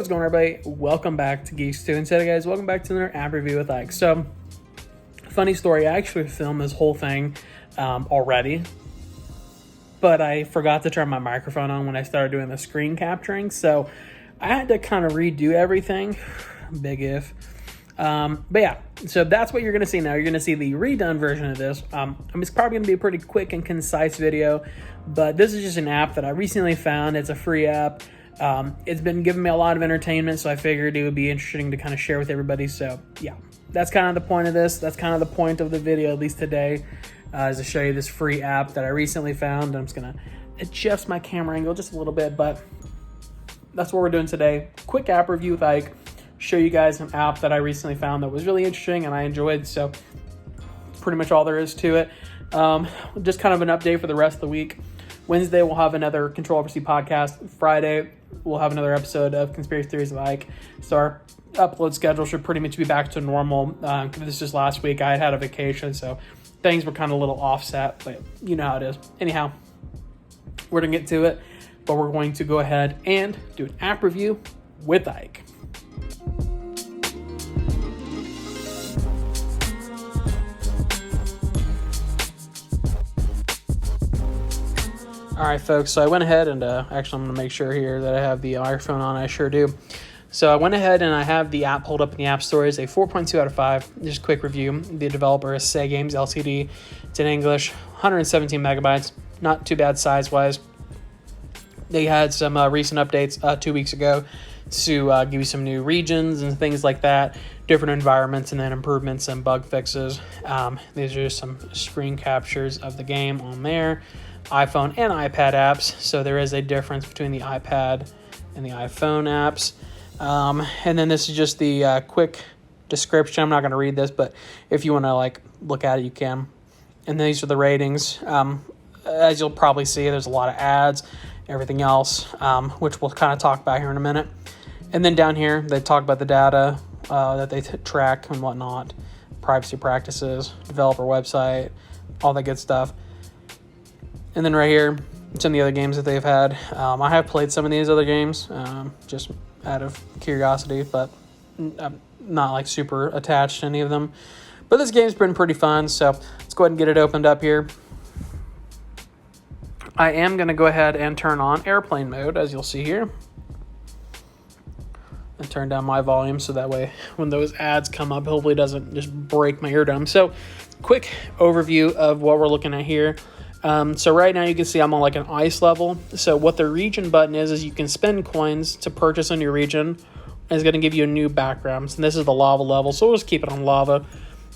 what's going on, everybody? Welcome back to Geek-Stew. And today, guys, welcome back to another app review with Ike. So, funny story, I actually filmed this whole thing already, but I forgot to turn my microphone on when I started doing the screen capturing, so I had to kind of redo everything. Big if. But yeah, so that's what you're going to see now. You're going to see the redone version of this. It's probably going to be a pretty quick and concise video, but this is just an app that I recently found. It's a free app. It's been giving me a lot of entertainment, so I figured it would be interesting to kind of share with everybody. So yeah, that's kind of the point of this. That's kind of the point of the video, at least today, is to show you this free app that I recently found. I'm just going to adjust my camera angle just a little bit, but that's what we're doing today. Quick app review with Ike. Show you guys an app that I recently found that was really interesting and I enjoyed. So pretty much all there is to it. Just kind of an update for the rest of the week. Wednesday, we'll have another Controversy podcast. Friday, we'll have another episode of Conspiracy Theories of Ike. So our upload schedule should pretty much be back to normal. This is last week. I had a vacation, so things were kind of a little offset, but you know how it is. Anyhow, we're going to get to it, but we're going to go ahead and do an app review with Ike. All right, folks, so I went ahead and actually I'm going to make sure here that I have the microphone on. I sure do. So I went ahead and I have the app pulled up in the App Store. It's a 4.2 out of 5. Just a quick review. The developer is Say Games Ltd. It's in English, 117 megabytes. Not too bad size-wise. They had some recent updates 2 weeks ago to give you some new regions and things like that, different environments, and then improvements and bug fixes. These are just some screen captures of the game on there. iPhone and iPad apps, so there is a difference between the iPad and the iPhone apps. And then this is just the quick description. I'm not going to read this, but if you want to look at it, you can. And these are the ratings. As you'll probably see, there's a lot of ads, everything else, which we'll kind of talk about here in a minute. And then down here, they talk about the data that they track and whatnot, privacy practices, developer website, all that good stuff. And then right here, some of the other games that they've had. I have played some of these other games, just out of curiosity, but I'm not super attached to any of them. But this game's been pretty fun, so let's go ahead and get it opened up here. I am going to go ahead and turn on airplane mode, as you'll see here. And turn down my volume so that way when those ads come up, hopefully it doesn't just break my eardrum. So quick overview of what we're looking at here. So right now you can see I'm on an ice level. So what the region button is you can spend coins to purchase a new region. And it's going to give you a new background. And this is the lava level. So we'll just keep it on lava.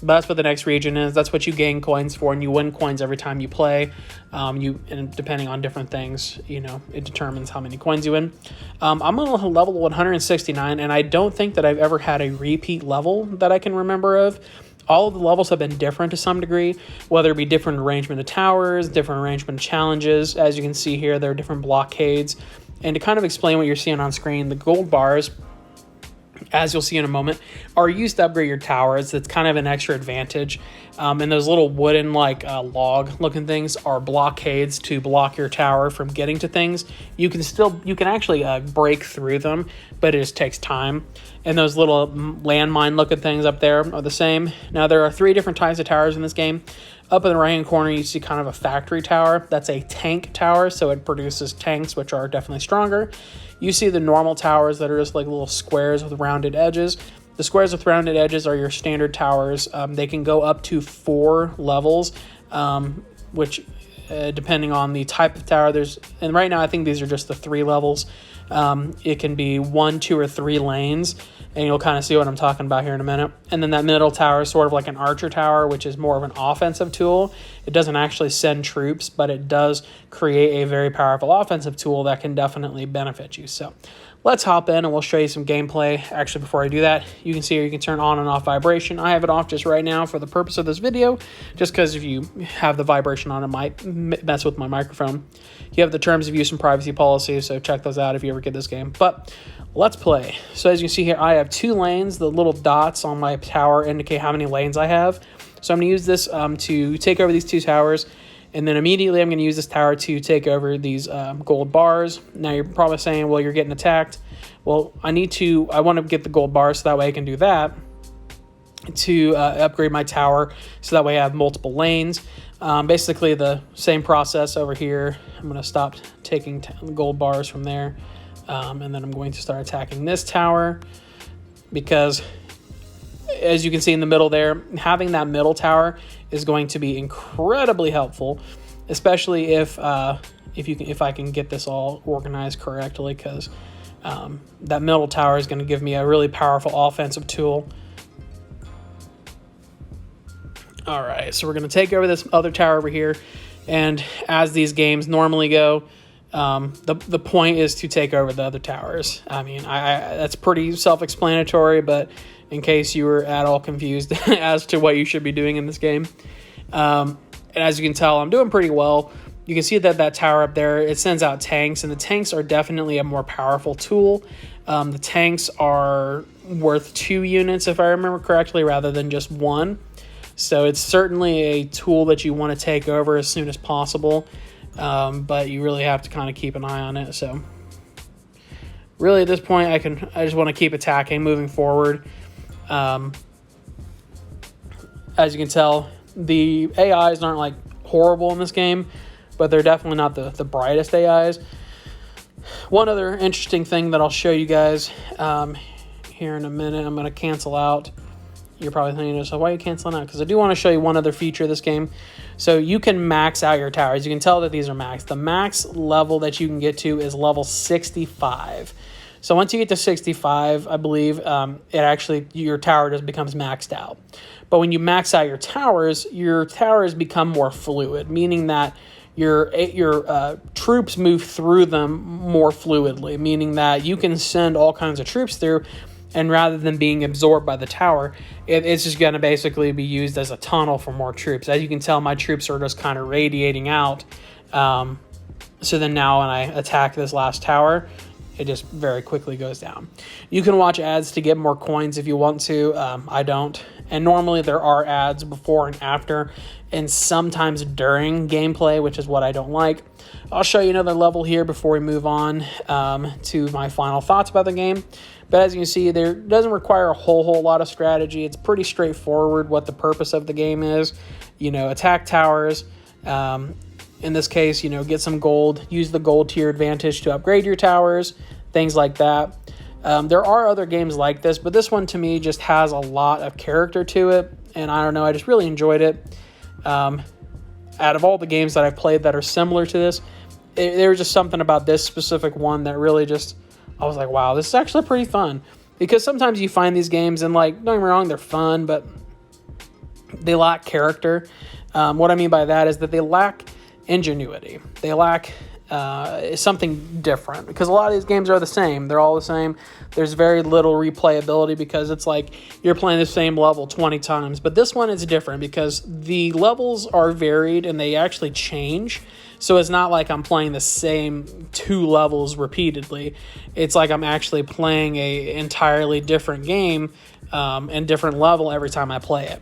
But that's what the next region is. That's what you gain coins for. And you win coins every time you play. And depending on different things, it determines how many coins you win. I'm on level 169. And I don't think that I've ever had a repeat level that I can remember of. All of the levels have been different to some degree, whether it be different arrangement of towers, different arrangement of challenges. As you can see here, there are different blockades. And to kind of explain what you're seeing on screen, the gold bars, as you'll see in a moment, are used to upgrade your towers. It's kind of an extra advantage. And those little wooden log looking things are blockades to block your tower from getting to things. You can actually break through them, but it just takes time. And those little landmine looking things up there are the same. Now there are 3 different types of towers in this game. Up in the right hand corner you see kind of a factory tower. That's a tank tower, so it produces tanks, which are definitely stronger. You see the normal towers that are just little squares with rounded edges. The squares with rounded edges are your standard towers. They can go up to 4 levels, which depending on the type of tower, and right now I think these are just the 3 levels. It can be 1, 2, or 3 lanes, and you'll kind of see what I'm talking about here in a minute. And then that middle tower is sort of like an archer tower, which is more of an offensive tool. It doesn't actually send troops, but it does create a very powerful offensive tool that can definitely benefit you. So let's hop in and we'll show you some gameplay. Actually, before I do that, you can see here you can turn on and off vibration. I have it off just right now for the purpose of this video, just because if you have the vibration on, it might mess with my microphone. You have the terms of use and privacy policy, so check those out if you ever get this game. But let's play. So as you can see here, I have 2 lanes. The little dots on my tower indicate how many lanes I have. So I'm going to use this to take over these 2 towers And then immediately I'm going to use this tower to take over these gold bars. Now you're probably saying, well, you're getting attacked. Well, I want to get the gold bars so that way I can do that to upgrade my tower so that way I have multiple lanes. Basically the same process over here. I'm going to stop taking gold bars from there. And then I'm going to start attacking this tower because, as you can see in the middle there, having that middle tower is going to be incredibly helpful, especially if I can get this all organized correctly, because that middle tower is going to give me a really powerful offensive tool. All right, so we're going to take over this other tower over here, and as these games normally go, the point is to take over the other towers. I mean, that's pretty self-explanatory, but in case you were at all confused as to what you should be doing in this game. And as you can tell, I'm doing pretty well. You can see that tower up there, it sends out tanks, and the tanks are definitely a more powerful tool. The tanks are worth 2 units, if I remember correctly, rather than just 1. So it's certainly a tool that you want to take over as soon as possible, but you really have to kind of keep an eye on it. So really at this point, I just want to keep attacking, moving forward. As you can tell, the AIs aren't like horrible in this game, but they're definitely not the brightest AIs. One other interesting thing that I'll show you guys here in a minute, I'm going to cancel out. You're probably thinking, so why are you canceling out? Because I do want to show you one other feature of this game. So you can max out your towers. You can tell that these are maxed. The max level that you can get to is level 65. So once you get to 65, I believe, your tower just becomes maxed out. But when you max out your towers become more fluid, meaning that your troops move through them more fluidly, meaning that you can send all kinds of troops through, and rather than being absorbed by the tower, it's just going to basically be used as a tunnel for more troops. As you can tell, my troops are just kind of radiating out. So then now when I attack this last tower, it just very quickly goes down. You can watch ads to get more coins if you want to. I don't. And normally there are ads before and after, and sometimes during gameplay, which is what I don't like. I'll show you another level here before we move on to my final thoughts about the game. But as you can see, there doesn't require a whole lot of strategy. It's pretty straightforward what the purpose of the game is. Attack towers. In this case, get some gold. Use the gold to your advantage to upgrade your towers. Things like that. There are other games like this, but this one to me just has a lot of character to it. And I don't know, I just really enjoyed it. Out of all the games that I've played that are similar to this, there was just something about this specific one that really just... I was like, wow, this is actually pretty fun. Because sometimes you find these games and, don't get me wrong, they're fun, but they lack character. What I mean by that is that they lack ingenuity. They lack something different. Because a lot of these games are the same. They're all the same. There's very little replayability because it's like you're playing the same level 20 times. But this one is different because the levels are varied and they actually change. So it's not like I'm playing the same 2 levels repeatedly. It's like I'm actually playing a entirely different game and different level every time I play it.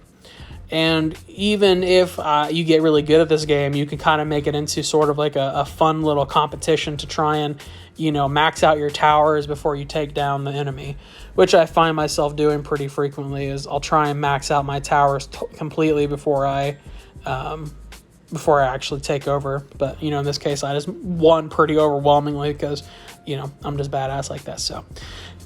And even if you get really good at this game, you can kind of make it into sort of like a fun little competition to try and, max out your towers before you take down the enemy, which I find myself doing pretty frequently. Is I'll try and max out my towers completely before I actually take over. But, in this case, I just won pretty overwhelmingly because, I'm just badass like that. So,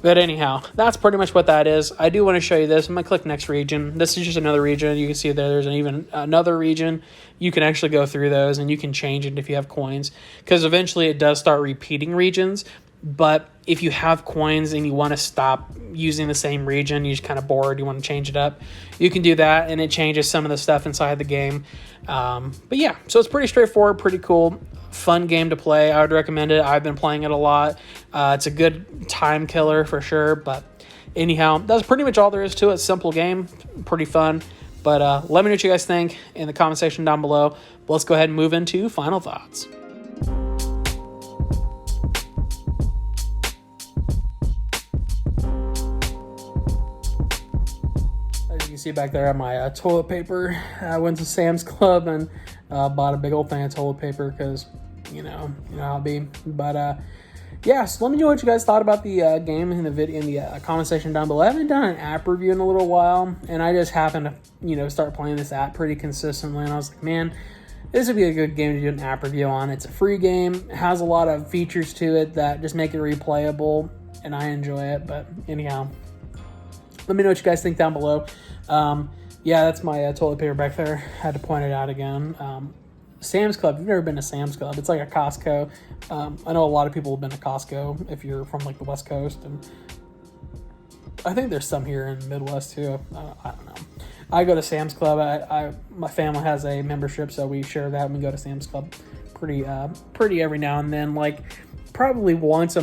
but anyhow, that's pretty much what that is. I do want to show you this. I'm going to click next region. This is just another region. You can see there's even another region. You can actually go through those and you can change it if you have coins, because eventually it does start repeating regions. But if you have coins and you want to stop using the same region, you're just kind of bored, you want to change it up, you can do that, and it changes some of the stuff inside the game. But yeah, so it's pretty straightforward, pretty cool, fun game to play. I would recommend it. I've been playing it a lot. It's a good time killer for sure. But anyhow, that's pretty much all there is to it. Simple game, pretty fun. But let me know what you guys think in the comment section down below. But let's go ahead and move into final thoughts. As You can see back there on my toilet paper. I went to Sam's Club and bought a big old thing of toilet paper because, you know how it be. But yeah, so let me know what you guys thought about the game in the video in the comment section down below. I haven't done an app review in a little while, and I just happened to start playing this app pretty consistently, and I was like, man, this would be a good game to do an app review on. It's a free game, it has a lot of features to it that just make it replayable, and I enjoy it. But anyhow, let me know what you guys think down below. Yeah, that's my toilet paper back there. I had to point it out again. Sam's Club. If you've never been to Sam's Club, it's like a Costco. I know a lot of people have been to Costco if you're from like the West Coast, and I think there's some here in the Midwest too. I don't know. I go to Sam's Club. My family has a membership, so we share that and we go to Sam's Club pretty every now and then, like probably once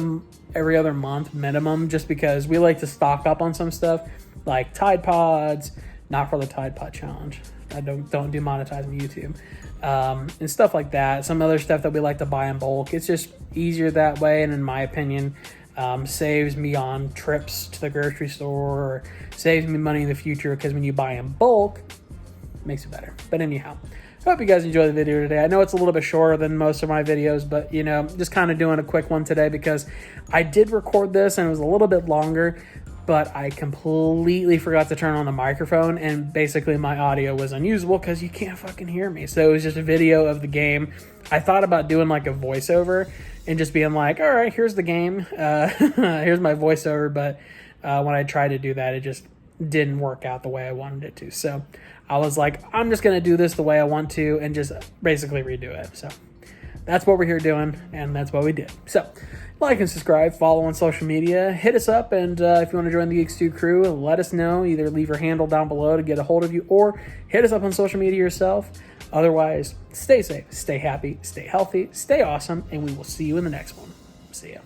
every other month minimum, just because we like to stock up on some stuff like Tide Pods, not for the Tide Pod Challenge. I don't demonetize on YouTube. And stuff like that. Some other stuff that we like to buy in bulk. It's just easier that way, and in my opinion, saves me on trips to the grocery store, or saves me money in the future, because when you buy in bulk, it makes it better. But anyhow, I hope you guys enjoyed the video today. I know it's a little bit shorter than most of my videos, but just kind of doing a quick one today because I did record this and it was a little bit longer, but I completely forgot to turn on the microphone, and basically my audio was unusable because you can't fucking hear me. So it was just a video of the game. I thought about doing like a voiceover and just being like, all right, here's the game. Here's my voiceover. But when I tried to do that, it just didn't work out the way I wanted it to. So I was like, I'm just going to do this the way I want to and just basically redo it. So that's what we're here doing, and that's what we did. So like and subscribe, follow on social media, hit us up, and if you want to join the Geek-Stew crew, let us know. Either leave your handle down below to get a hold of you, or hit us up on social media yourself. Otherwise, stay safe, stay happy, stay healthy, stay awesome, and we will see you in the next one. See ya.